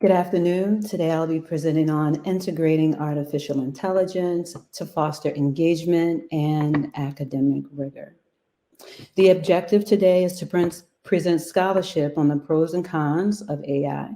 Good afternoon. Today I'll be presenting on integrating artificial intelligence to foster engagement and academic rigor. The objective today is to present scholarship on the pros and cons of AI.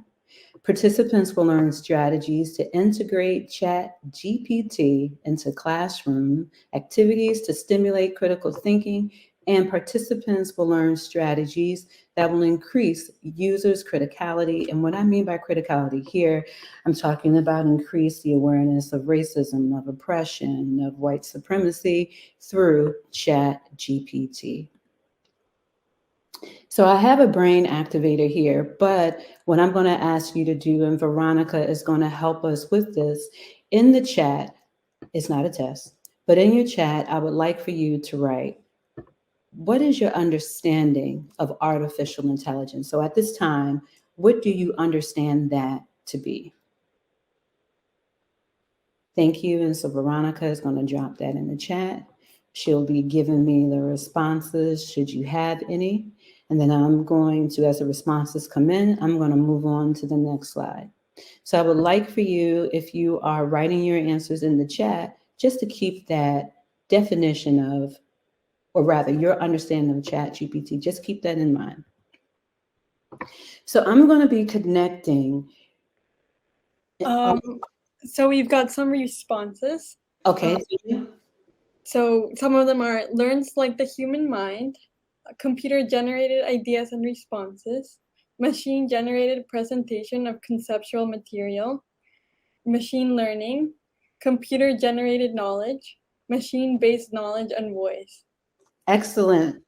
Participants will learn strategies to integrate ChatGPT into classroom activities to stimulate critical thinking, and participants will learn strategies that will increase users' criticality. And what I mean by criticality here, I'm talking about increase the awareness of racism, of oppression, of white supremacy through ChatGPT. So I have a brain activator here, but what I'm going to ask you to do, and Veronica is going to help us with this, in the chat, it's not a test, but in your chat, I would like for you to write, what is your understanding of artificial intelligence? So at this time, what do you understand that to be? Thank you. And so Veronica is going to drop that in the chat. She'll be giving me the responses, should you have any. And then I'm going to, as the responses come in, I'm going to move on to the next slide. So I would like for you, if you are writing your answers in the chat, just to keep that definition of, or rather your understanding of ChatGPT, just keep that in mind. So I'm going to be connecting. So we've got some responses. Okay. So some of them are learns like the human mind, computer-generated ideas and responses, machine-generated presentation of conceptual material, machine learning, computer-generated knowledge, machine-based knowledge and voice. Excellent.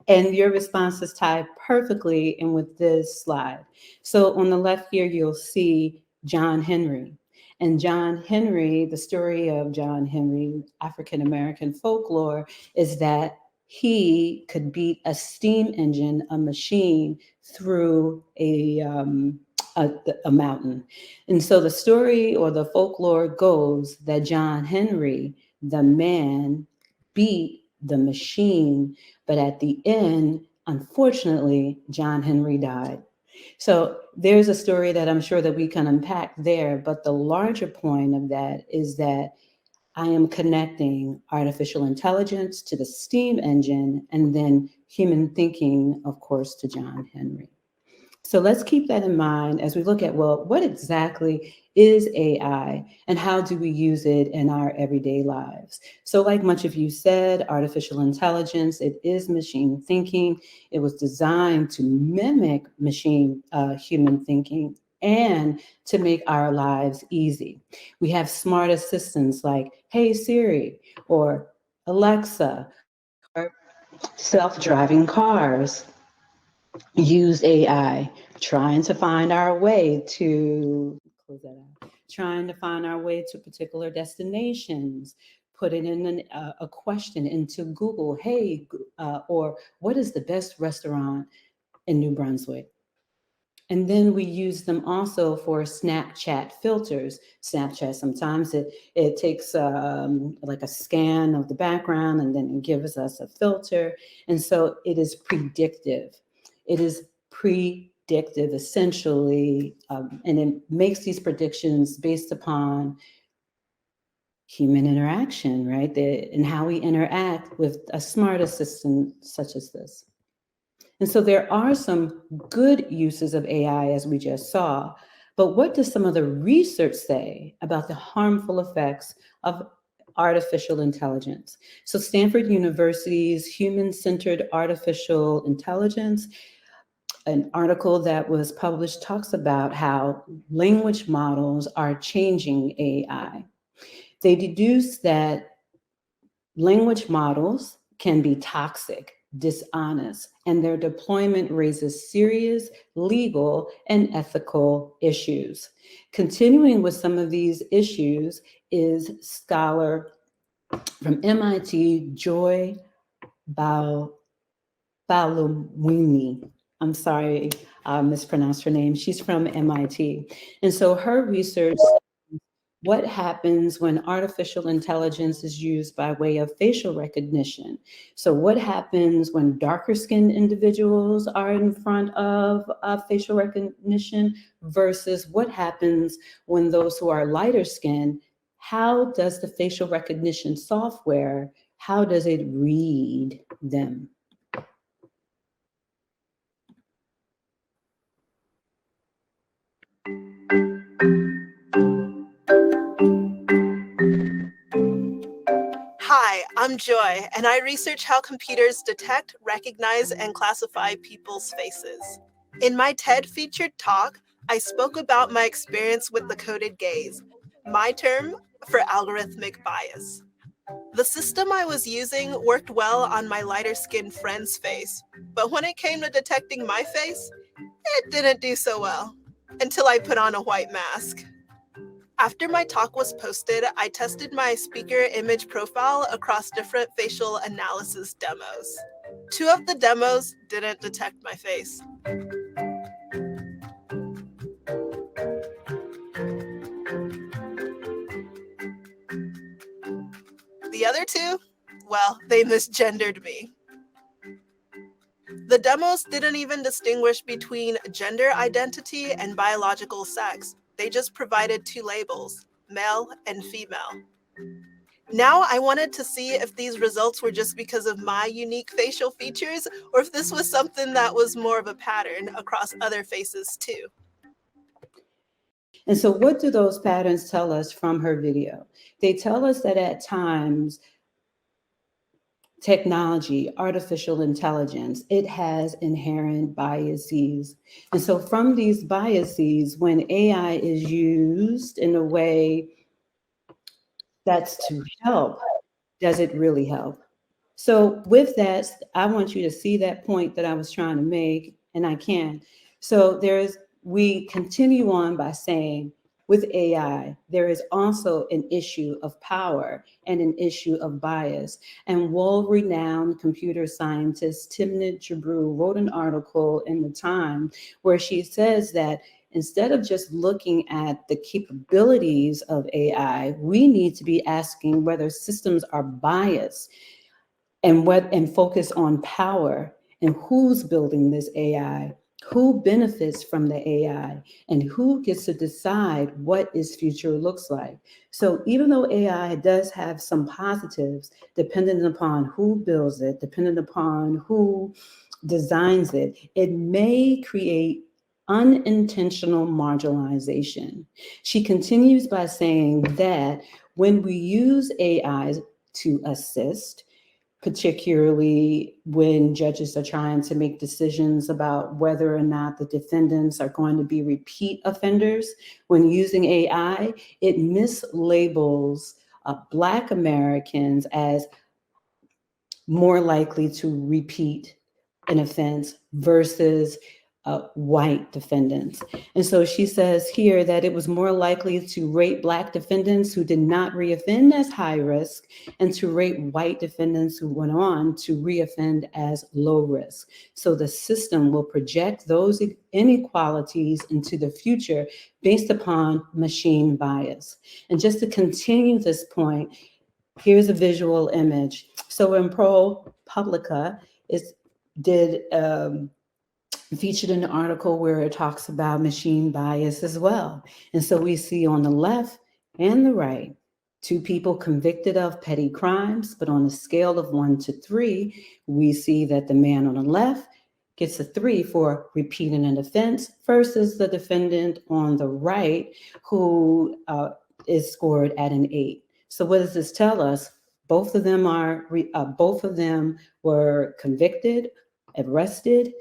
And your responses tie perfectly in with this slide. So on the left here, you'll see John Henry. And John Henry, the story of John Henry, African-American folklore, is that he could beat a steam engine, a machine, through a mountain. And so the story or the folklore goes that John Henry, the man, beat the machine, but at the end, unfortunately, John Henry died. So there's a story that I'm sure that we can unpack there, but the larger point of that is that I am connecting artificial intelligence to the steam engine and then human thinking, of course, to John Henry. So let's keep that in mind as we look at, well, what exactly is AI and how do we use it in our everyday lives? So like much of you said, artificial intelligence, it is machine thinking. It was designed to mimic human thinking and to make our lives easy. We have smart assistants like, hey Siri, or Alexa, or self-driving cars use AI, trying to find our way to trying to find our way to particular destinations, putting in a question into Google, hey, or what is the best restaurant in New Brunswick? And then we use them also for Snapchat filters. Snapchat, sometimes it takes like a scan of the background and then it gives us a filter. And so it is predictive. It is predictive essentially, and it makes these predictions based upon human interaction, right? And how we interact with a smart assistant such as this. And so there are some good uses of AI, as we just saw, but what does some of the research say about the harmful effects of artificial intelligence? So Stanford University's Human-Centered Artificial Intelligence, an article that was published, talks about how language models are changing AI. They deduce that language models can be toxic, dishonest, and their deployment raises serious legal and ethical issues. Continuing with some of these issues is scholar from MIT, Joy Balawini. I'm sorry, I mispronounced her name. She's from MIT. And so her research What happens when artificial intelligence is used by way of facial recognition? So what happens when darker skinned individuals are in front of facial recognition versus what happens when those who are lighter skinned? How does the facial recognition software, how does it read them? Hi, I'm Joy, and I research how computers detect, recognize, and classify people's faces. In my TED featured talk, I spoke about my experience with the coded gaze, my term for algorithmic bias. The system I was using worked well on my lighter skinned friend's face, but when it came to detecting my face, it didn't do so well until I put on a white mask. After my talk was posted, I tested my speaker image profile across different facial analysis demos. 2 of the demos didn't detect my face. The other 2, well, they misgendered me. The demos didn't even distinguish between gender identity and biological sex. They just provided 2 labels, male and female. Now I wanted to see if these results were just because of my unique facial features or if this was something that was more of a pattern across other faces too. And so what do those patterns tell us from her video? They tell us that at times, technology, artificial intelligence, it has inherent biases. And so from these biases, when AI is used in a way that's to help, does it really help? So with that, I want you to see that point that I was trying to make, and I can. So we continue on by saying, with AI, there is also an issue of power and an issue of bias. And world-renowned computer scientist Timnit Gebru wrote an article in the Time where she says that instead of just looking at the capabilities of AI, we need to be asking whether systems are biased and focus on power and who's building this AI, who benefits from the AI, and who gets to decide what its future looks like. So even though AI does have some positives, depending upon who builds it, depending upon who designs it, it may create unintentional marginalization. She continues by saying that when we use AI to assist, particularly when judges are trying to make decisions about whether or not the defendants are going to be repeat offenders. When using AI, it mislabels Black Americans as more likely to repeat an offense versus white defendants. And so she says here that it was more likely to rate Black defendants who did not reoffend as high risk and to rate white defendants who went on to reoffend as low risk. So the system will project those inequalities into the future based upon machine bias. And just to continue this point, here's a visual image. So in ProPublica, featured an article where it talks about machine bias as well. And so we see on the left and the right, 2 people convicted of petty crimes, but on a scale of 1 to 3, we see that the man on the left gets a 3 for repeating an offense versus the defendant on the right who is scored at an 8. So what does this tell us? Both of them were convicted, arrested.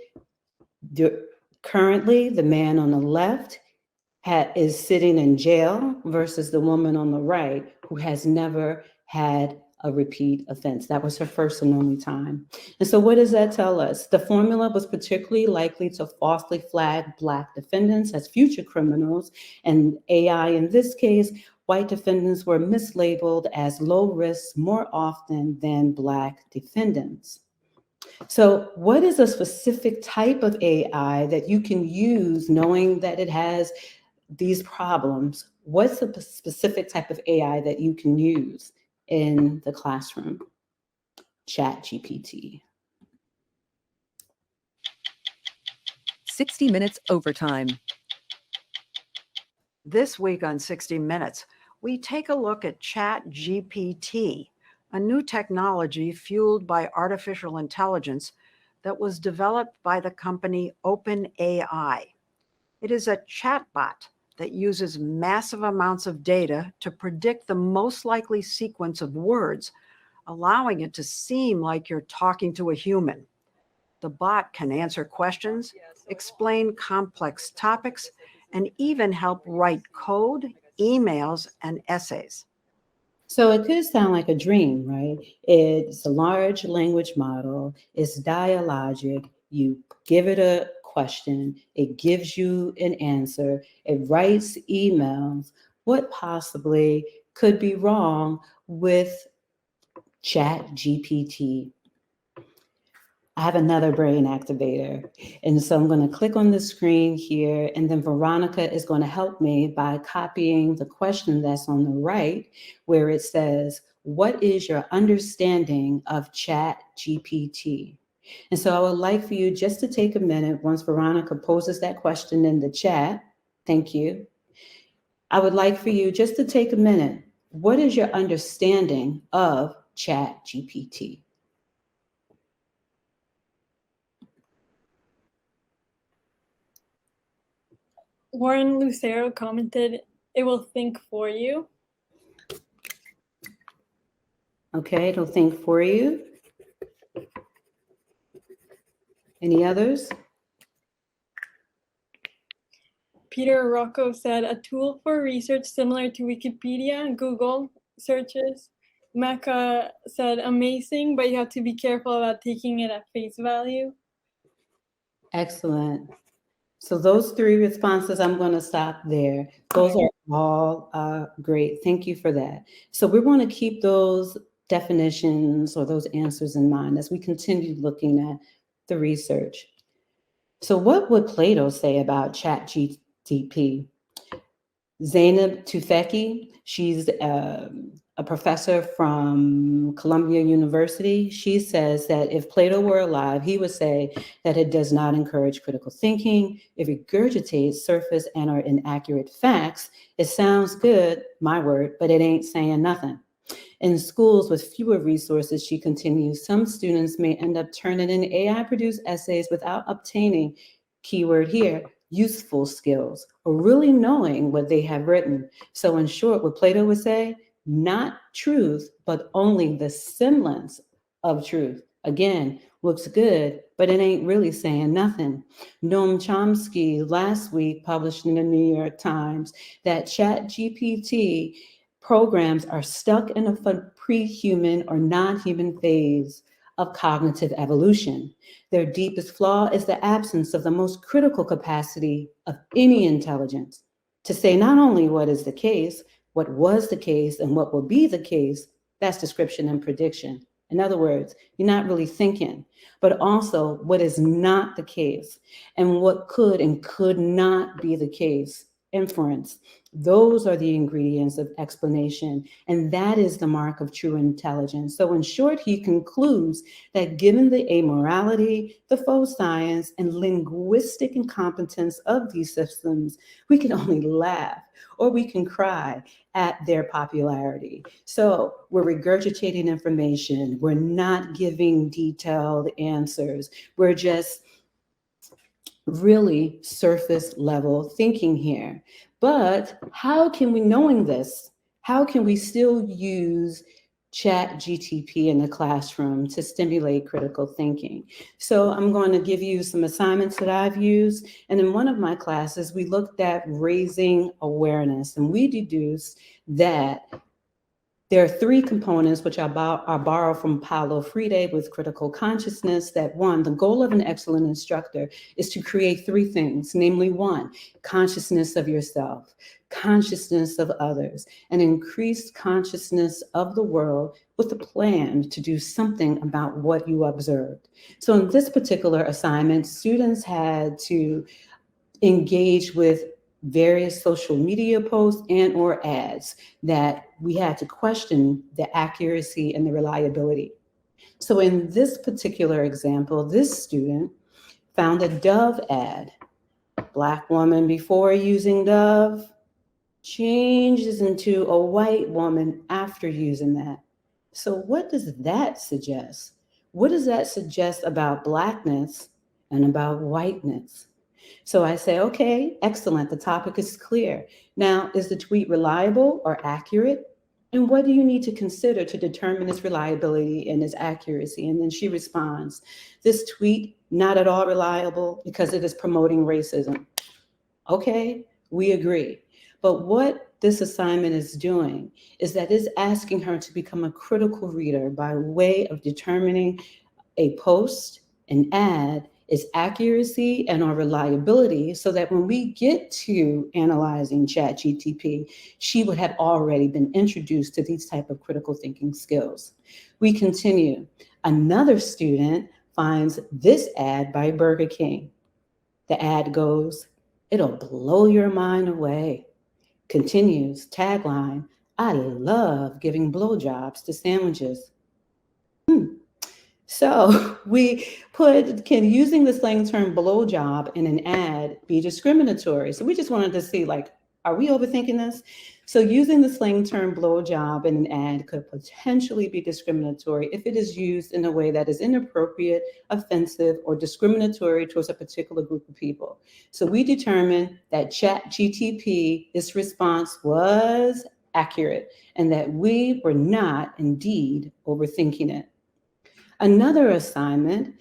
Currently, the man on the left is sitting in jail versus the woman on the right who has never had a repeat offense. That was her first and only time. And so what does that tell us? The formula was particularly likely to falsely flag Black defendants as future criminals, and AI in this case, white defendants were mislabeled as low risk more often than Black defendants. So what is a specific type of AI that you can use knowing that it has these problems, what's a specific type of AI that you can use in the classroom? ChatGPT. 60 Minutes Overtime. This week on 60 Minutes, we take a look at ChatGPT, a new technology fueled by artificial intelligence that was developed by the company OpenAI. It is a chatbot that uses massive amounts of data to predict the most likely sequence of words, allowing it to seem like you're talking to a human. The bot can answer questions, explain complex topics, and even help write code, emails, and essays. So it could sound like a dream, right? It's a large language model, it's dialogic. You give it a question, it gives you an answer, it writes emails. What possibly could be wrong with ChatGPT? I have another brain activator. And so I'm going to click on the screen here, and then Veronica is going to help me by copying the question that's on the right, where it says, what is your understanding of ChatGPT? And so I would like for you just to take a minute once Veronica poses that question in the chat. Thank you. I would like for you just to take a minute. What is your understanding of ChatGPT? Warren Lucero commented, "It will think for you." Okay, it'll think for you. Any others? Peter Rocco said, "A tool for research similar to Wikipedia and Google searches." Mecca said, "Amazing, but you have to be careful about taking it at face value." Excellent. So those three responses, I'm going to stop there. Those are all great. Thank you for that. So we're going to keep those definitions or those answers in mind as we continue looking at the research. So what would Plato say about ChatGPT? Zainab Tufekci, she's a professor from Columbia University. She says that if Plato were alive, he would say that it does not encourage critical thinking. It regurgitates surface and or inaccurate facts. It sounds good, my word, but it ain't saying nothing. In schools with fewer resources, she continues, some students may end up turning in AI-produced essays without obtaining, keyword here, useful skills, or really knowing what they have written. So in short, what Plato would say, not truth, but only the semblance of truth. Again, looks good, but it ain't really saying nothing. Noam Chomsky last week published in the New York Times that ChatGPT programs are stuck in a pre-human or non-human phase of cognitive evolution. Their deepest flaw is the absence of the most critical capacity of any intelligence to say not only what is the case, what was the case, and what will be the case. That's description and prediction. In other words, you're not really thinking, but also what is not the case and what could and could not be the case. Inference. Those are the ingredients of explanation, and that is the mark of true intelligence. So in short, he concludes that given the amorality, the faux science, and linguistic incompetence of these systems, we can only laugh or we can cry at their popularity. So we're regurgitating information. We're not giving detailed answers. We're just really surface level thinking here. But how can we, knowing this, how can we still use ChatGPT in the classroom to stimulate critical thinking? So I'm going to give you some assignments that I've used. And in one of my classes, we looked at raising awareness, and we deduced that there are three components which I borrow from Paulo Freire with critical consciousness. That one, the goal of an excellent instructor is to create three things, namely one, consciousness of yourself, consciousness of others, and increased consciousness of the world with a plan to do something about what you observed. So in this particular assignment, students had to engage with various social media posts and or ads that we had to question the accuracy and the reliability. So in this particular example, this student found a Dove ad. Black woman before using Dove changes into a white woman after using that. So what does that suggest? What does that suggest about Blackness and about whiteness? So I say, okay, excellent. The topic is clear. Now, is the tweet reliable or accurate? And what do you need to consider to determine its reliability and its accuracy? And then she responds, this tweet, not at all reliable because it is promoting racism. Okay, we agree. But what this assignment is doing is that it's asking her to become a critical reader by way of determining a post, an ad, its accuracy and our reliability, so that when we get to analyzing ChatGPT, she would have already been introduced to these type of critical thinking skills. We continue. Another student finds this ad by Burger King. The ad goes, it'll blow your mind away. Continues, tagline, I love giving blowjobs to sandwiches. So we put, can using the slang term blowjob in an ad be discriminatory? So we just wanted to see, like, are we overthinking this? So using the slang term blowjob in an ad could potentially be discriminatory if it is used in a way that is inappropriate, offensive, or discriminatory towards a particular group of people. So we determined that ChatGPT, its response was accurate and that we were not indeed overthinking it. Another assignment,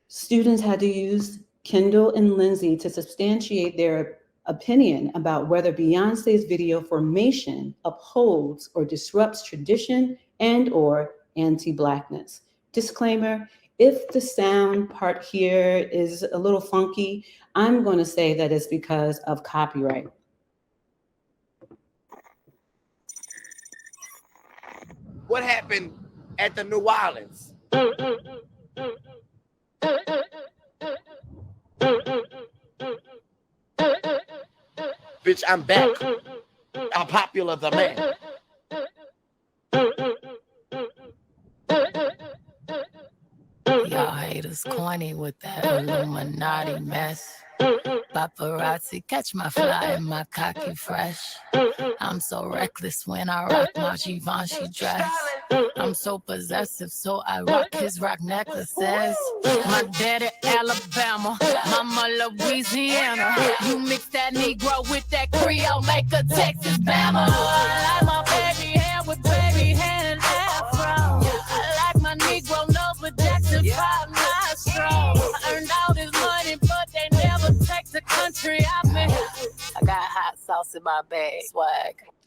students had to use Kendall and Lindsay to substantiate their opinion about whether Beyonce's video Formation upholds or disrupts tradition and or anti-Blackness. Disclaimer, if the sound part here is a little funky, I'm going to say that it's because of copyright. What happened at the New Orleans? Bitch, I'm back. I'm popular the man. Y'all haters corny with that Illuminati mess. Paparazzi catch my fly and my cocky fresh. I'm so reckless when I rock my Givenchy dress. I'm so possessive, so I rock his rock necklaces. My daddy Alabama, mama Louisiana. You mix that Negro with that Creole, make a Texas Bama. I like my baby hair with baby hair and afro. I like my Negro nose with Jackson 5 nostrils. I earned all this money, but they never take the country out me. I got hot sauce in my bag.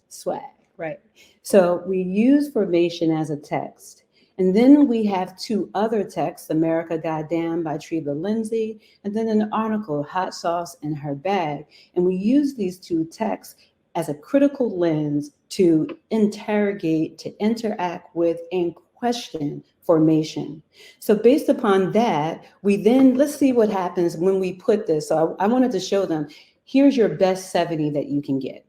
Swag, right. So we use Formation as a text. And then we have two other texts, America Goddamn by Treva Lindsay, and then an article, Hot Sauce in Her Bag. And we use these two texts as a critical lens to interrogate, to interact with, and question Formation. So based upon that, we then, let's see what happens when we put this. So I wanted to show them, here's your best 70 that you can get.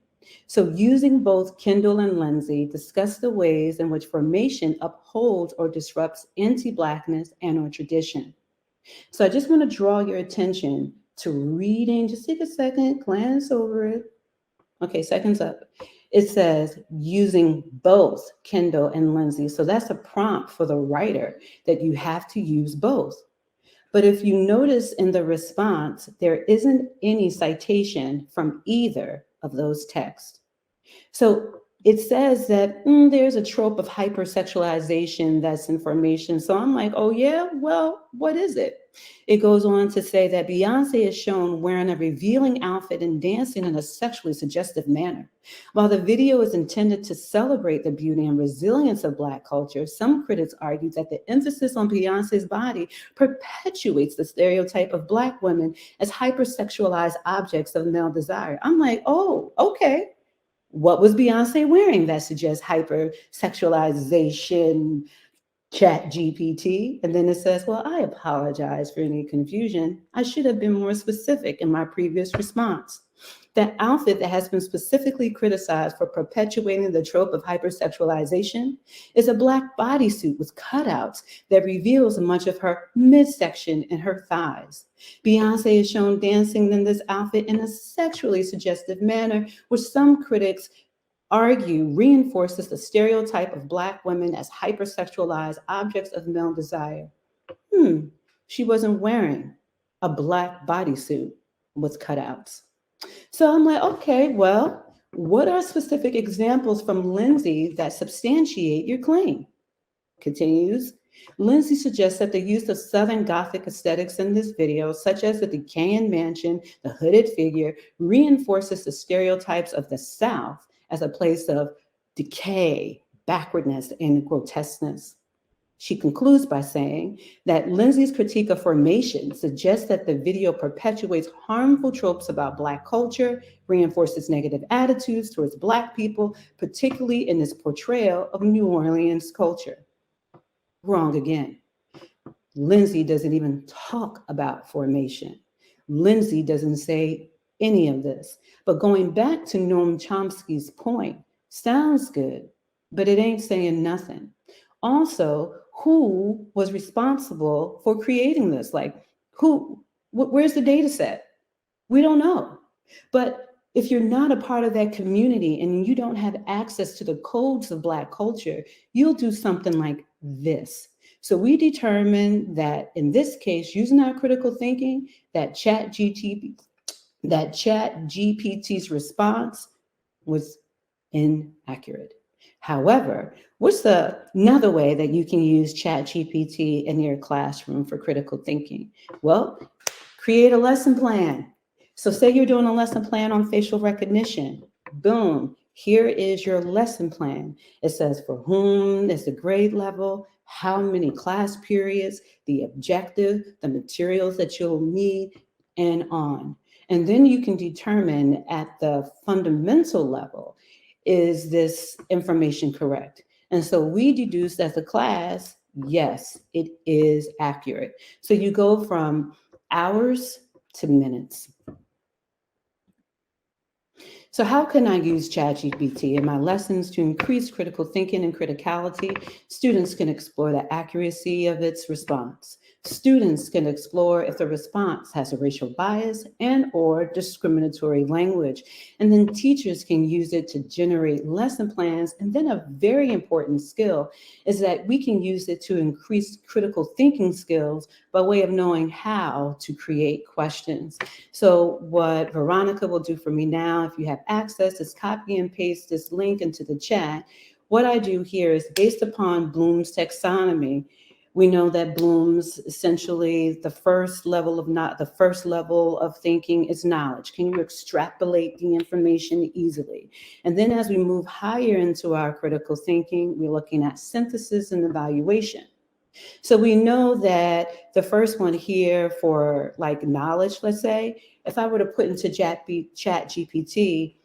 So using both Kendall and Lindsay, discuss the ways in which Formation upholds or disrupts anti-Blackness and or tradition. So I just want to draw your attention to reading, just take a second, glance over it. Okay, seconds up. It says using both Kendall and Lindsay. So that's a prompt for the writer that you have to use both. But if you notice in the response, there isn't any citation from either of those texts. So it says that there's a trope of hypersexualization that's in Formation. So I'm like, oh yeah, well, what is it? It goes on to say that Beyonce is shown wearing a revealing outfit and dancing in a sexually suggestive manner. While the video is intended to celebrate the beauty and resilience of Black culture, some critics argue that the emphasis on Beyonce's body perpetuates the stereotype of Black women as hypersexualized objects of male desire. I'm like, oh, okay. What was Beyonce wearing that suggests hypersexualization? ChatGPT. And then it says, well, I apologize for any confusion. I should have been more specific in my previous response. That outfit that has been specifically criticized for perpetuating the trope of hypersexualization is a Black bodysuit with cutouts that reveals much of her midsection and her thighs. Beyonce is shown dancing in this outfit in a sexually suggestive manner, which some critics argue reinforces the stereotype of Black women as hypersexualized objects of male desire. She wasn't wearing a Black bodysuit with cutouts. So I'm like, okay, well, what are specific examples from Lindsay that substantiate your claim? Continues. Lindsay suggests that the use of Southern Gothic aesthetics in this video, such as the decaying mansion, the hooded figure, reinforces the stereotypes of the South as a place of decay, backwardness, and grotesqueness. She concludes by saying that Lindsay's critique of formation suggests that the video perpetuates harmful tropes about Black culture, reinforces negative attitudes towards Black people, particularly in its portrayal of New Orleans culture. Wrong again. Lindsay doesn't even talk about formation. Lindsay doesn't say any of this. But going back to Noam Chomsky's point, sounds good, but it ain't saying nothing. Also, who was responsible for creating this? Like, where's the data set? We don't know. But if you're not a part of that community and you don't have access to the codes of Black culture, you'll do something like this. So we determined that in this case, using our critical thinking, that ChatGPT's response was inaccurate. However, what's another way that you can use ChatGPT in your classroom for critical thinking? Well, create a lesson plan. So say you're doing a lesson plan on facial recognition. Boom, here is your lesson plan. It says for whom is the grade level, how many class periods, the objective, the materials that you'll need, and on. And then you can determine at the fundamental level, is this information correct? And so we deduced as a class, yes, it is accurate. So you go from hours to minutes. So how can I use ChatGPT in my lessons to increase critical thinking and criticality? Students can explore the accuracy of its response. Students can explore if the response has a racial bias and or discriminatory language. And then teachers can use it to generate lesson plans. And then a very important skill is that we can use it to increase critical thinking skills by way of knowing how to create questions. So what Veronica will do for me now, if you have access, is copy and paste this link into the chat. What I do here is based upon Bloom's taxonomy. We know that Bloom's essentially the first level of thinking is knowledge. Can you extrapolate the information easily? And then as we move higher into our critical thinking, we're looking at synthesis and evaluation. So we know that the first one here for like knowledge, let's say, if I were to put into ChatGPT,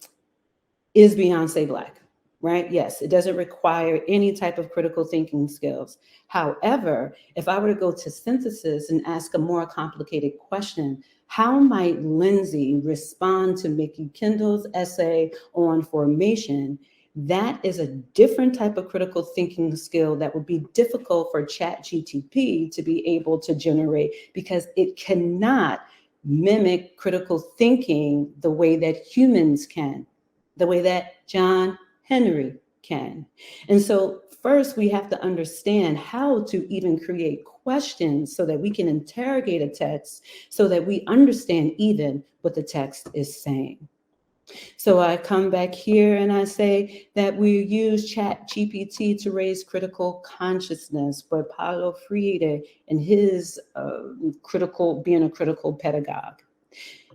is Beyonce Black? Right? Yes, it doesn't require any type of critical thinking skills. However, if I were to go to synthesis and ask a more complicated question, how might Lindsay respond to Mickey Kendall's essay on formation? That is a different type of critical thinking skill that would be difficult for ChatGPT to be able to generate because it cannot mimic critical thinking the way that humans can, the way that John Henry can. And so first we have to understand how to even create questions so that we can interrogate a text so that we understand even what the text is saying. So I come back here and I say that we use ChatGPT to raise critical consciousness by Paulo Freire and his being a critical pedagogue.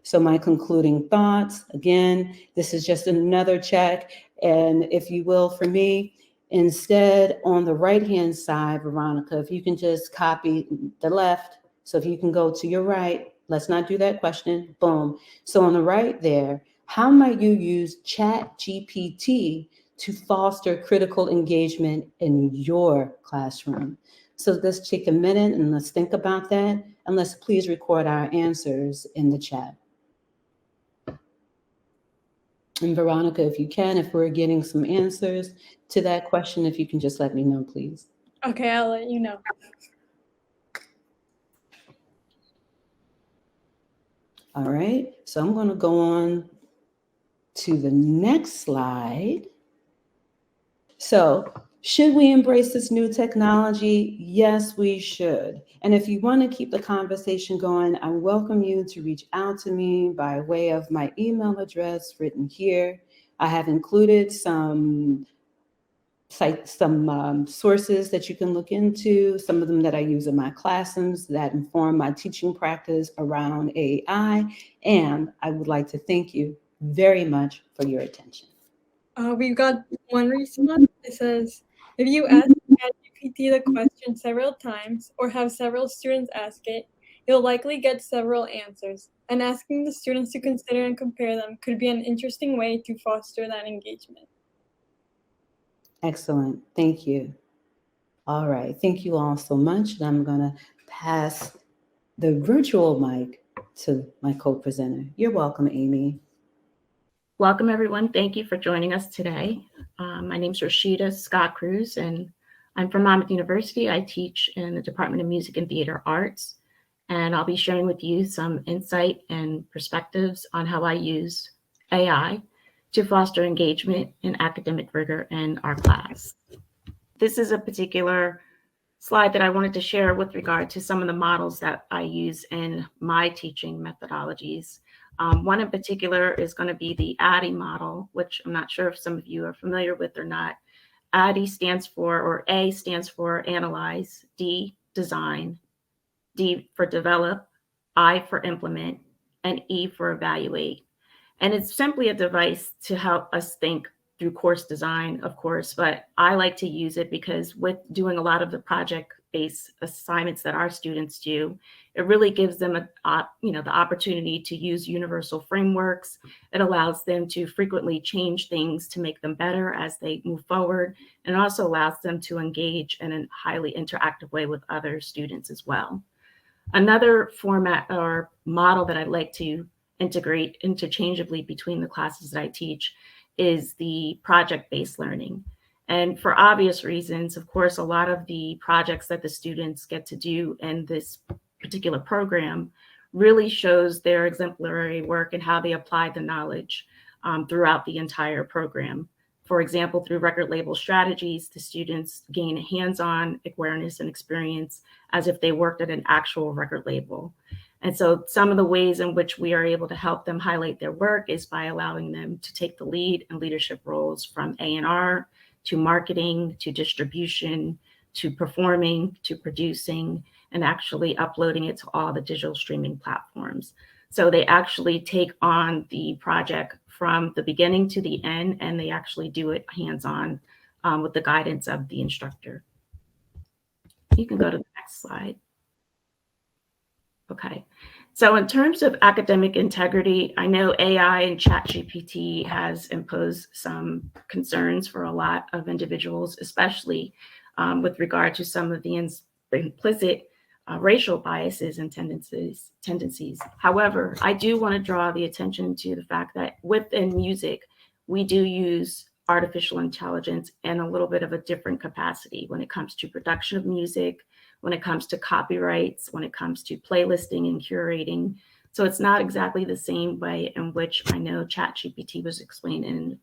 So my concluding thoughts, again, this is just another check. And if you will, for me, instead on the right-hand side, Veronica, if you can just copy the left. So if you can go to your right, let's not do that question, boom. So on the right there, how might you use ChatGPT to foster critical engagement in your classroom? So let's take a minute and let's think about that. And let's please record our answers in the chat. And Veronica, if you can, if we're getting some answers to that question, if you can just let me know, please. Okay, I'll let you know. All right, so I'm going to go on to the next slide. So, should we embrace this new technology? Yes, we should. And if you want to keep the conversation going, I welcome you to reach out to me by way of my email address written here. I have included some sources that you can look into, some of them that I use in my classrooms that inform my teaching practice around AI. And I would like to thank you very much for your attention. We've got one response. It says, if you ask ChatGPT the question several times or have several students ask it, you'll likely get several answers. And asking the students to consider and compare them could be an interesting way to foster that engagement. Excellent. Thank you. All right. Thank you all so much. And I'm going to pass the virtual mic to my co-presenter. You're welcome, Amy. Welcome, everyone. Thank you for joining us today. My name is Rashida Scott Cruz, and I'm from Monmouth University. I teach in the Department of Music and Theater Arts, and I'll be sharing with you some insight and perspectives on how I use AI to foster engagement in academic rigor in our class. This is a particular slide that I wanted to share with regard to some of the models that I use in my teaching methodologies. One in particular is going to be the ADDIE model, which I'm not sure if some of you are familiar with or not. ADDIE stands for, or A stands for analyze, D, design, D for develop, I for implement, and E for evaluate. And it's simply a device to help us think through course design, of course, but I like to use it because with doing a lot of the project-based assignments that our students do, it really gives them the opportunity to use universal frameworks. It allows them to frequently change things to make them better as they move forward, and also allows them to engage in a highly interactive way with other students as well. Another format or model that I like to integrate interchangeably between the classes that I teach is the project-based learning. And for obvious reasons, of course, a lot of the projects that the students get to do in this particular program really shows their exemplary work and how they apply the knowledge throughout the entire program. For example, through record label strategies, the students gain hands-on awareness and experience as if they worked at an actual record label. And so some of the ways in which we are able to help them highlight their work is by allowing them to take the lead in leadership roles from A&R to marketing, to distribution, to performing, to producing, and actually uploading it to all the digital streaming platforms. So they actually take on the project from the beginning to the end, and they actually do it hands-on with the guidance of the instructor. You can go to the next slide. Okay, so in terms of academic integrity, I know AI and ChatGPT has imposed some concerns for a lot of individuals, especially with regard to some of the implicit racial biases and tendencies. However, I do want to draw the attention to the fact that within music, we do use artificial intelligence in a little bit of a different capacity when it comes to production of music, when it comes to copyrights, when it comes to playlisting and curating. So it's not exactly the same way in which I know ChatGPT was explained in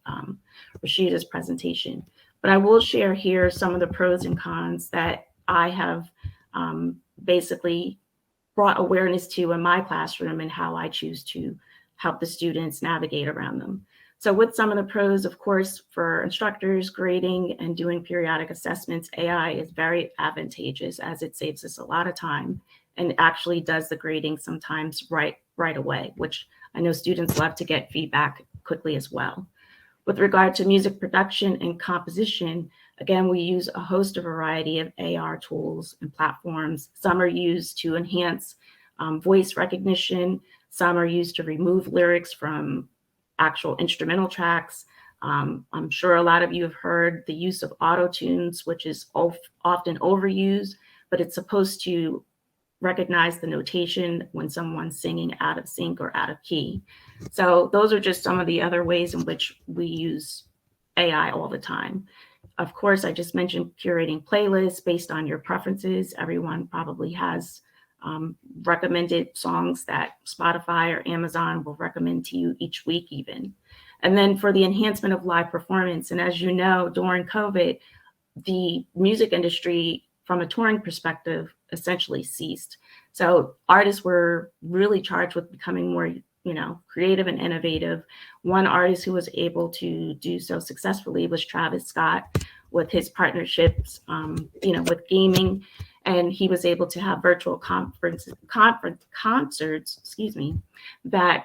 Rashida's presentation. But I will share here some of the pros and cons that I have basically brought awareness to in my classroom and how I choose to help the students navigate around them. So with some of the pros, of course, for instructors, grading and doing periodic assessments, AI is very advantageous as it saves us a lot of time and actually does the grading sometimes right away, which I know students love to get feedback quickly as well. With regard to music production and composition, again, we use a host of variety of AR tools and platforms. Some are used to enhance voice recognition. Some are used to remove lyrics from actual instrumental tracks. I'm sure a lot of you have heard the use of auto tunes, which is often overused, but it's supposed to recognize the notation when someone's singing out of sync or out of key. So those are just some of the other ways in which we use AI all the time. Of course, I just mentioned curating playlists based on your preferences. Everyone probably has recommended songs that Spotify or Amazon will recommend to you each week even. And then for the enhancement of live performance, and as you know, during COVID, the music industry from a touring perspective essentially ceased. So artists were really charged with becoming more, creative and innovative. One artist who was able to do so successfully was Travis Scott with his partnerships, with gaming. And he was able to have virtual concerts, that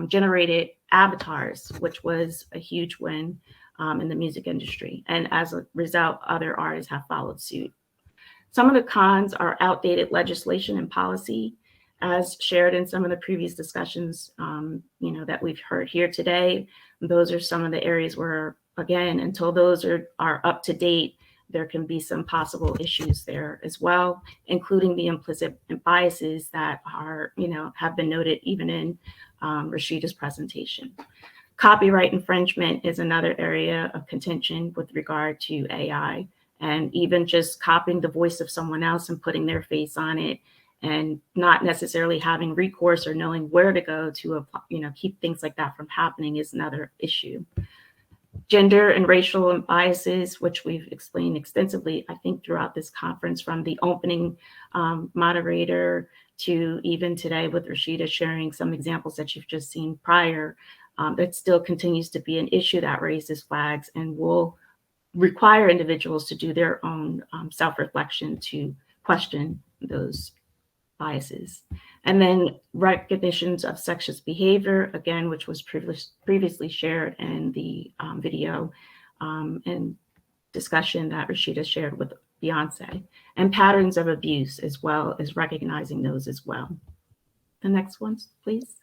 generated avatars, which was a huge win in the music industry. And as a result, other artists have followed suit. Some of the cons are outdated legislation and policy, as shared in some of the previous discussions, that we've heard here today. Those are some of the areas where, again, until those are up to date, there can be some possible issues there as well, including the implicit biases that are, have been noted even in Rashida's presentation. Copyright infringement is another area of contention with regard to AI, and even just copying the voice of someone else and putting their face on it and not necessarily having recourse or knowing where to go to, keep things like that from happening is another issue. Gender and racial biases, which we've explained extensively, I think, throughout this conference, from the opening moderator to even today with Rashida sharing some examples that you've just seen prior, that still continues to be an issue that raises flags and will require individuals to do their own self-reflection to question those biases. And then recognitions of sexist behavior, again, which was previously shared in the video and discussion that Rashida shared with Beyonce, and patterns of abuse, as well as recognizing those as well. The next ones, please.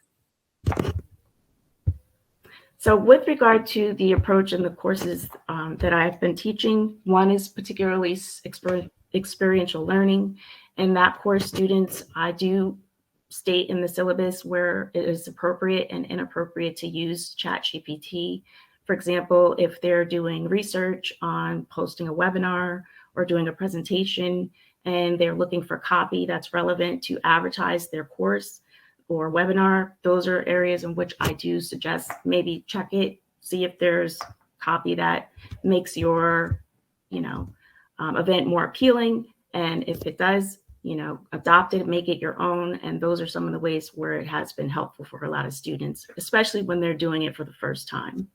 So with regard to the approach in the courses that I've been teaching, one is particularly experiential learning. In that course, students, I do state in the syllabus where it is appropriate and inappropriate to use ChatGPT. For example, if they're doing research on posting a webinar or doing a presentation and they're looking for copy that's relevant to advertise their course or webinar, those are areas in which I do suggest maybe check it, see if there's copy that makes your, event more appealing. And if it does, adopt it, make it your own. And those are some of the ways where it has been helpful for a lot of students, especially when they're doing it for the first time.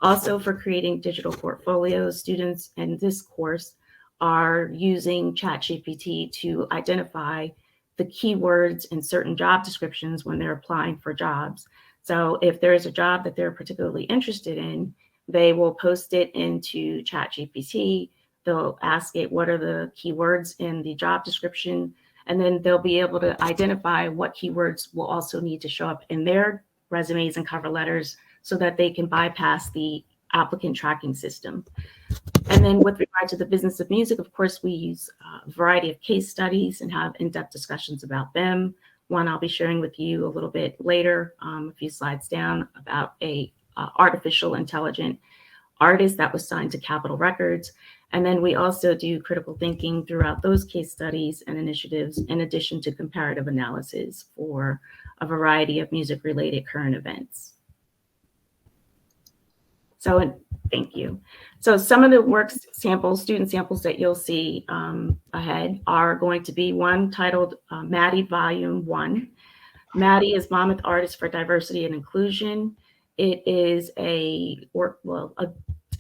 Also, for creating digital portfolios, students in this course are using ChatGPT to identify the keywords in certain job descriptions when they're applying for jobs. So if there is a job that they're particularly interested in, they will post it into ChatGPT. They'll ask it, what are the keywords in the job description? And then they'll be able to identify what keywords will also need to show up in their resumes and cover letters so that they can bypass the applicant tracking system. And then with regard to the business of music, of course, we use a variety of case studies and have in-depth discussions about them. One I'll be sharing with you a little bit later, a few slides down, about a artificial intelligent artist that was signed to Capitol Records. And then we also do critical thinking throughout those case studies and initiatives, in addition to comparative analysis for a variety of music-related current events. So thank you. So some of the work samples, student samples that you'll see ahead are going to be one titled Maddie Volume 1. Maddie is Monmouth Artist for Diversity and Inclusion. It is a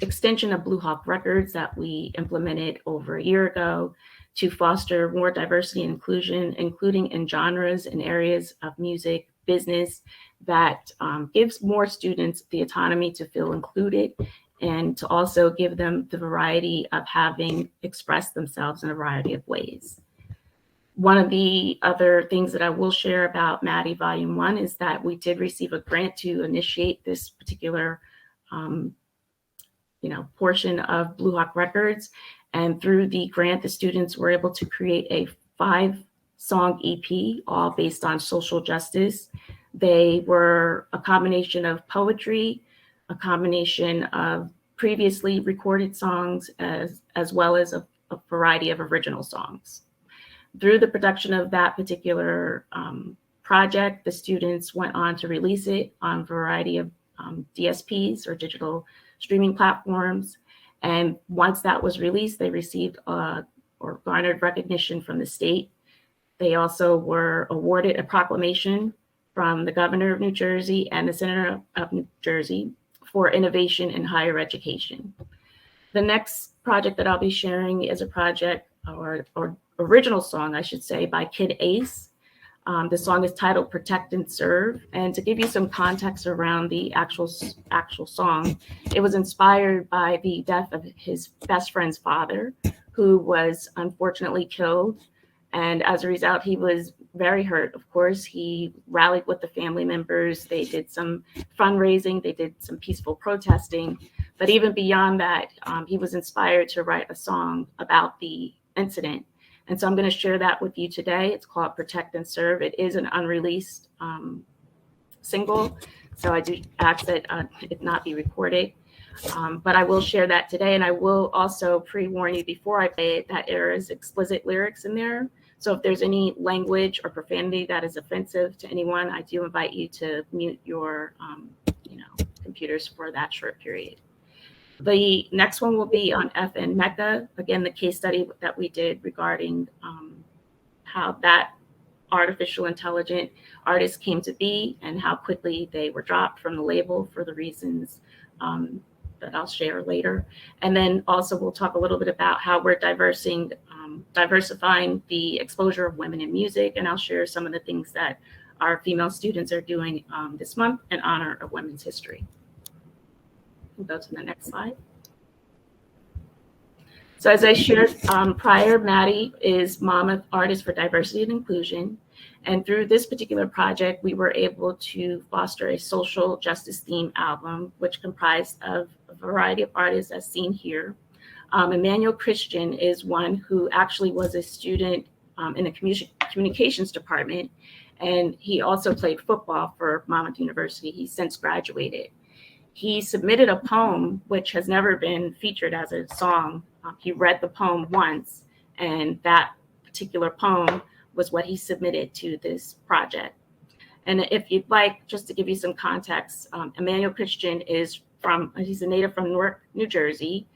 extension of Blue Hawk Records that we implemented over a year ago to foster more diversity and inclusion, including in genres and areas of music, business, that gives more students the autonomy to feel included and to also give them the variety of having expressed themselves in a variety of ways. One of the other things that I will share about Maddie Volume 1 is that we did receive a grant to initiate this particular portion of Blue Hawk Records. And through the grant, the students were able to create a 5 song EP, all based on social justice. They were a combination of poetry, a combination of previously recorded songs, as well as a variety of original songs. Through the production of that particular project, the students went on to release it on a variety of DSPs or digital streaming platforms. And once that was released, they received or garnered recognition from the state. They also were awarded a proclamation from the governor of New Jersey and the senator of New Jersey for innovation in higher education. The next project that I'll be sharing is a project or original song, I should say, by Kid Ace. The song is titled Protect and Serve. And to give you some context around the actual song, it was inspired by the death of his best friend's father, who was unfortunately killed. And as a result, he was very hurt. Of course, he rallied with the family members. They did some fundraising. They did some peaceful protesting. But even beyond that, he was inspired to write a song about the incident. And so I'm going to share that with you today. It's called Protect and Serve. It is an unreleased single. So I do ask that it not be recorded. But I will share that today. And I will also pre-warn you before I play it that there is explicit lyrics in there. So if there's any language or profanity that is offensive to anyone, I do invite you to mute your computers for that short period. The next one will be on FN Mecca. Again, the case study that we did regarding how that artificial intelligent artist came to be and how quickly they were dropped from the label for the reasons that I'll share later. And then also we'll talk a little bit about how we're diversifying the exposure of women in music. And I'll share some of the things that our female students are doing this month in honor of Women's History. We'll go to the next slide. So as I shared prior, Maddie is Mama Artist for Diversity and Inclusion. And through this particular project, we were able to foster a social justice themed album, which comprised of a variety of artists as seen here. Emmanuel Christian is one who actually was a student in the communications department, and he also played football for Monmouth University. He's since graduated. He submitted a poem which has never been featured as a song. He read the poem once, and that particular poem was what he submitted to this project. And if you'd like, just to give you some context, Emmanuel Christian he's a native from Newark, New Jersey.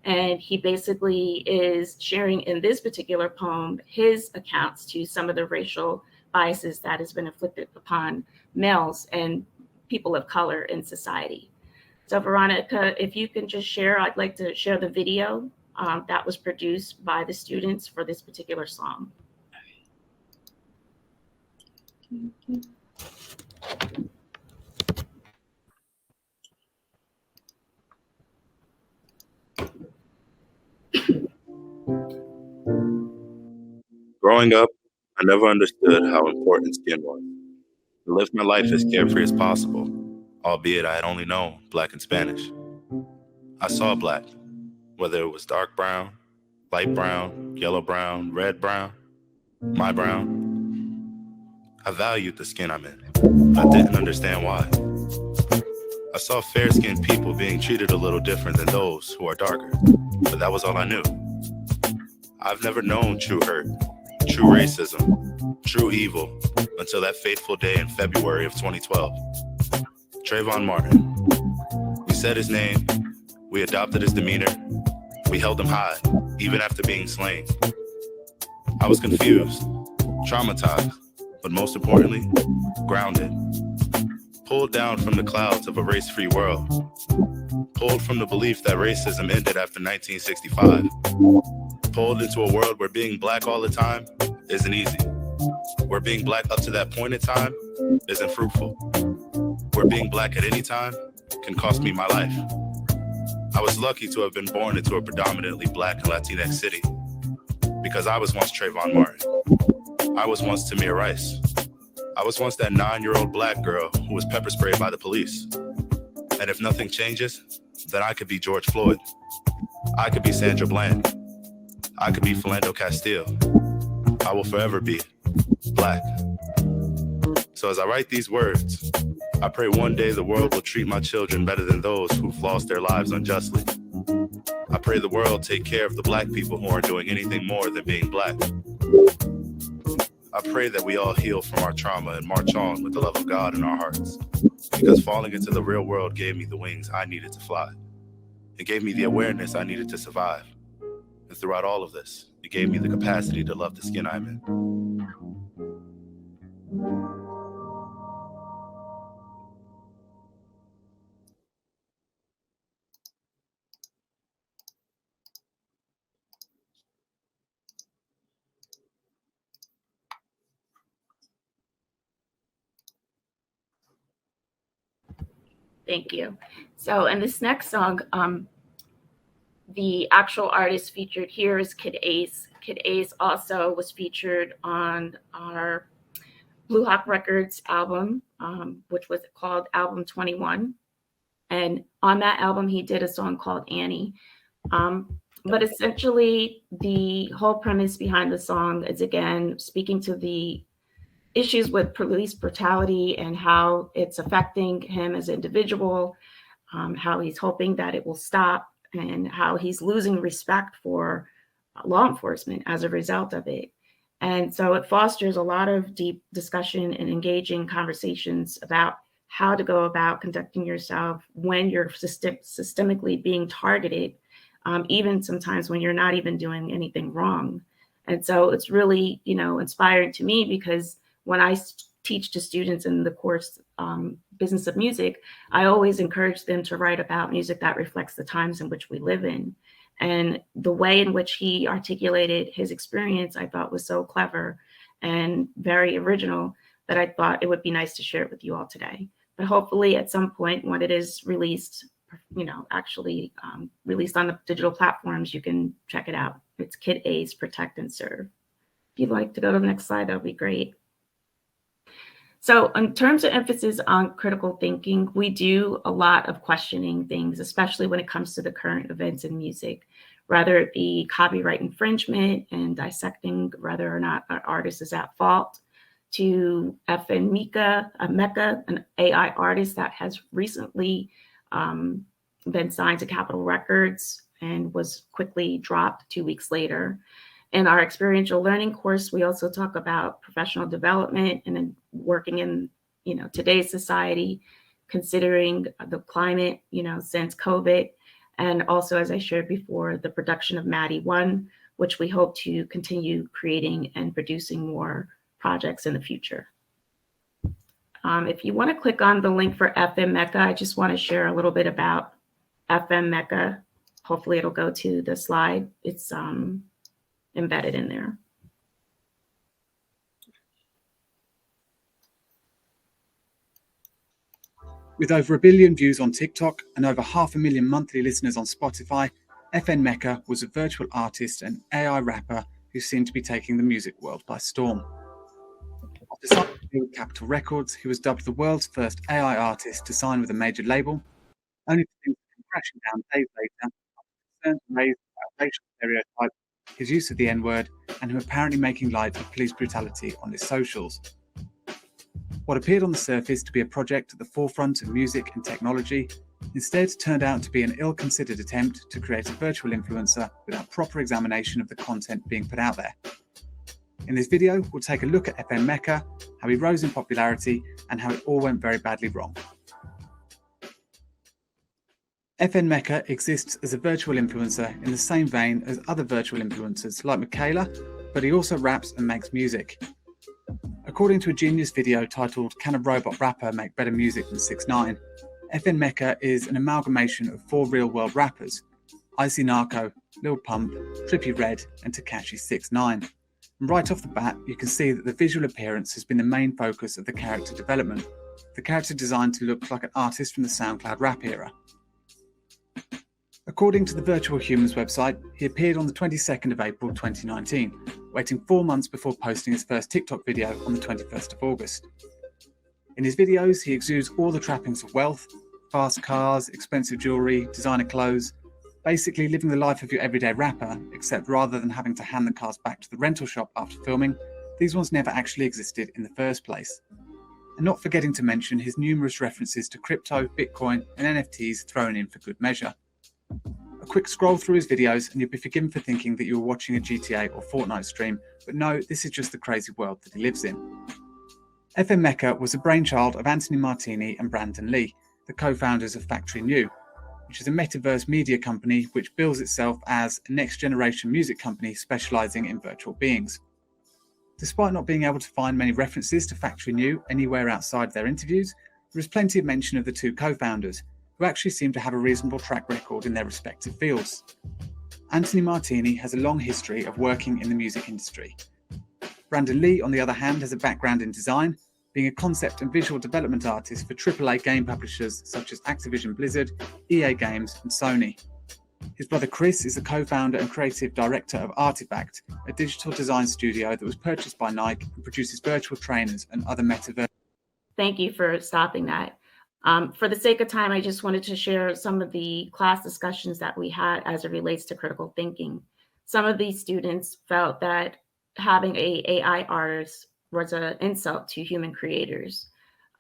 And he basically is sharing in this particular poem his accounts to some of the racial biases that has been inflicted upon males and people of color in society. So Veronica, if you can just share, I'd like to share the video that was produced by the students for this particular song. Growing up, I never understood how important skin was. I lived my life as carefree as possible, albeit I had only known Black and Spanish. I saw Black, whether it was dark brown, light brown, yellow brown, red brown, my brown. I valued the skin I'm in. I didn't understand why. I saw fair-skinned people being treated a little different than those who are darker, but that was all I knew. I've never known true hurt, true racism, true evil, until that fateful day in February of 2012. Trayvon Martin. We said his name, we adopted his demeanor, we held him high, even after being slain. I was confused, traumatized, but most importantly, grounded. Pulled down from the clouds of a race-free world. Pulled from the belief that racism ended after 1965. Pulled into a world where being Black all the time isn't easy. Where being Black up to that point in time isn't fruitful. Where being Black at any time can cost me my life. I was lucky to have been born into a predominantly Black and Latinx city, because I was once Trayvon Martin. I was once Tamir Rice. I was once that 9-year-old Black girl who was pepper sprayed by the police. And if nothing changes, then I could be George Floyd. I could be Sandra Bland. I could be Philando Castile. I will forever be black. So as I write these words, I pray one day the world will treat my children better than those who've lost their lives unjustly. I pray the world take care of the black people who aren't doing anything more than being black. I pray that we all heal from our trauma and march on with the love of God in our hearts. Because falling into the real world gave me the wings I needed to fly. It gave me the awareness I needed to survive. And throughout all of this, it gave me the capacity to love the skin I'm in. Thank you. So in this next song, the actual artist featured here is Kid Ace. Kid Ace also was featured on our Blue Hawk Records album, which was called Album 21. And on that album, he did a song called Annie. But essentially, the whole premise behind the song is, again, speaking to the issues with police brutality and how it's affecting him as an individual, how he's hoping that it will stop, and how he's losing respect for law enforcement as a result of it. And so it fosters a lot of deep discussion and engaging conversations about how to go about conducting yourself when you're systemically being targeted, even sometimes when you're not even doing anything wrong. And so it's really, inspiring to me, because when I teach to students in the course Business of Music, I always encourage them to write about music that reflects the times in which we live in. And the way in which he articulated his experience, I thought was so clever and very original that I thought it would be nice to share it with you all today. But hopefully at some point when it is released, actually released on the digital platforms, you can check it out. It's Kid Ace, Protect and Serve. If you'd like to go to the next slide, that would be great. So in terms of emphasis on critical thinking, we do a lot of questioning things, especially when it comes to the current events in music, whether it be copyright infringement and dissecting whether or not an artist is at fault, to FN Mecca, an AI artist that has recently been signed to Capitol Records and was quickly dropped 2 weeks later. In our experiential learning course, we also talk about professional development and then working in, today's society, considering the climate, since COVID. And also, as I shared before, the production of Maddie 1, which we hope to continue creating and producing more projects in the future. If you want to click on the link for FM Mecca, I just want to share a little bit about FM Mecca. Hopefully it'll go to the slide. It's embedded in there. With over 1 billion views on TikTok and over 500,000 monthly listeners on Spotify, FN Mecca was a virtual artist and AI rapper who seemed to be taking the music world by storm. After signing with Capitol Records, he was dubbed the world's first AI artist to sign with a major label, only for things to come crashing down days later after concerns raised about racial stereotypes, his use of the N-word, and him apparently making light of police brutality on his socials. What appeared on the surface to be a project at the forefront of music and technology instead turned out to be an ill-considered attempt to create a virtual influencer without proper examination of the content being put out there. In this video, we'll take a look at FM Mecca, how he rose in popularity, and how it all went very badly wrong. FN Mecca exists as a virtual influencer in the same vein as other virtual influencers like Michaela, but he also raps and makes music. According to a Genius video titled "Can a Robot Rapper Make Better Music Than 6ix9ine?", FN Mecca is an amalgamation of 4 real-world rappers: Icy Narco, Lil Pump, Trippie Redd, and Tekashi 6ix9ine. And right off the bat, you can see that the visual appearance has been the main focus of the character development, the character designed to look like an artist from the SoundCloud rap era. According to the Virtual Humans website, he appeared on the 22nd of April 2019, waiting 4 months before posting his first TikTok video on the 21st of August. In his videos, he exudes all the trappings of wealth: fast cars, expensive jewelry, designer clothes, basically living the life of your everyday rapper, except rather than having to hand the cars back to the rental shop after filming, these ones never actually existed in the first place. And not forgetting to mention his numerous references to crypto, Bitcoin, and NFTs thrown in for good measure. A quick scroll through his videos and you'll be forgiven for thinking that you were watching a GTA or Fortnite stream, but no, this is just the crazy world that he lives in. FM Mecca was a brainchild of Anthony Martini and Brandon Lee, the co-founders of Factory New, which is a metaverse media company which bills itself as a next-generation music company specializing in virtual beings. Despite not being able to find many references to Factory New anywhere outside their interviews, there is plenty of mention of the two co-founders, who actually seem to have a reasonable track record in their respective fields. Anthony Martini has a long history of working in the music industry. Brandon Lee, on the other hand, has a background in design, being a concept and visual development artist for AAA game publishers such as Activision Blizzard, EA Games, and Sony. His brother Chris is the co-founder and creative director of Artifact, a digital design studio that was purchased by Nike and produces virtual trainers and other metaverse. Thank you for stopping that. For the sake of time, I just wanted to share some of the class discussions that we had as it relates to critical thinking. Some of these students felt that having an AI artist was an insult to human creators.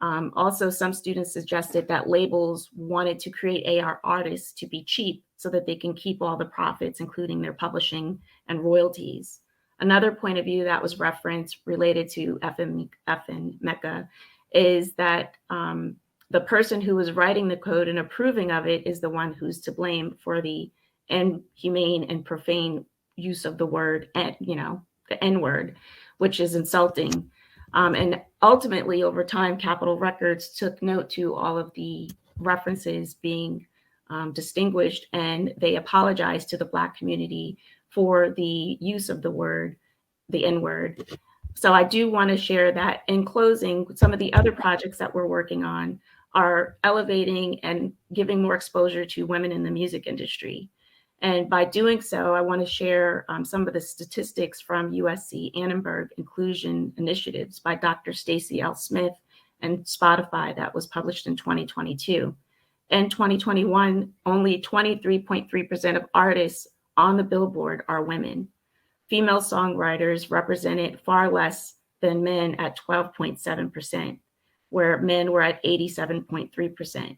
Also, some students suggested that labels wanted to create AI artists to be cheap so that they can keep all the profits, including their publishing and royalties. Another point of view that was referenced related to FN Mecca is that the person who was writing the code and approving of it is the one who's to blame for the inhumane and profane use of the word, the N-word, which is insulting. And ultimately, over time, Capitol Records took note to all of the references being distinguished, and they apologized to the Black community for the use of the word, the N-word. So I do want to share that in closing, some of the other projects that we're working on are elevating and giving more exposure to women in the music industry. And by doing so, I want to share some of the statistics from USC Annenberg Inclusion Initiatives by Dr. Stacy L. Smith and Spotify that was published in 2022. In 2021, only 23.3% of artists on the Billboard are women. Female songwriters represented far less than men at 12.7%, where men were at 87.3%.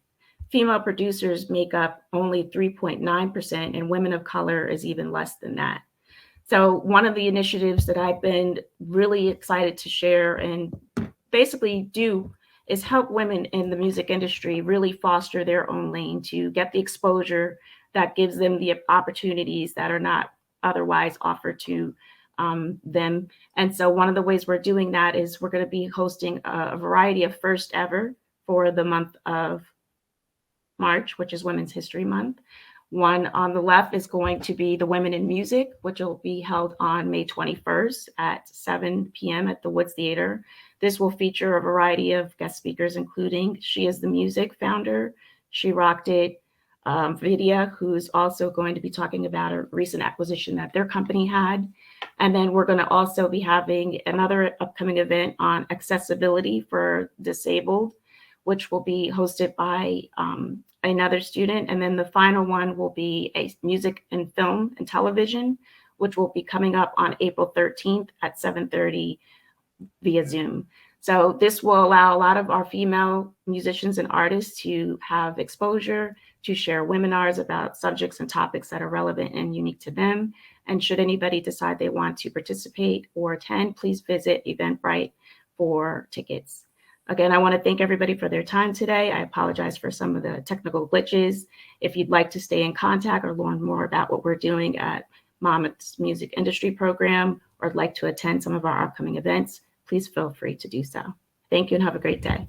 Female producers make up only 3.9%, and women of color is even less than that. So one of the initiatives that I've been really excited to share and basically do is help women in the music industry really foster their own lane to get the exposure that gives them the opportunities that are not otherwise offered to them. And so one of the ways we're doing that is we're going to be hosting a variety of first ever for the month of March, which is Women's History Month. One on the left is going to be the Women in Music, which will be held on May 21st at 7 p.m. at the Woods Theater. This will feature a variety of guest speakers, including She Is the Music founder, She Rocked It, Vidya, who's also going to be talking about a recent acquisition that their company had. And then we're going to also be having another upcoming event on accessibility for disabled, which will be hosted by another student. And then the final one will be a music and film and television, which will be coming up on April 13th at 7:30 via Zoom. So this will allow a lot of our female musicians and artists to have exposure, to share webinars about subjects and topics that are relevant and unique to them. And should anybody decide they want to participate or attend, please visit Eventbrite for tickets. Again, I want to thank everybody for their time today. I apologize for some of the technical glitches. If you'd like to stay in contact or learn more about what we're doing at Monmouth's Music Industry Program, or would like to attend some of our upcoming events, please feel free to do so. Thank you and have a great day.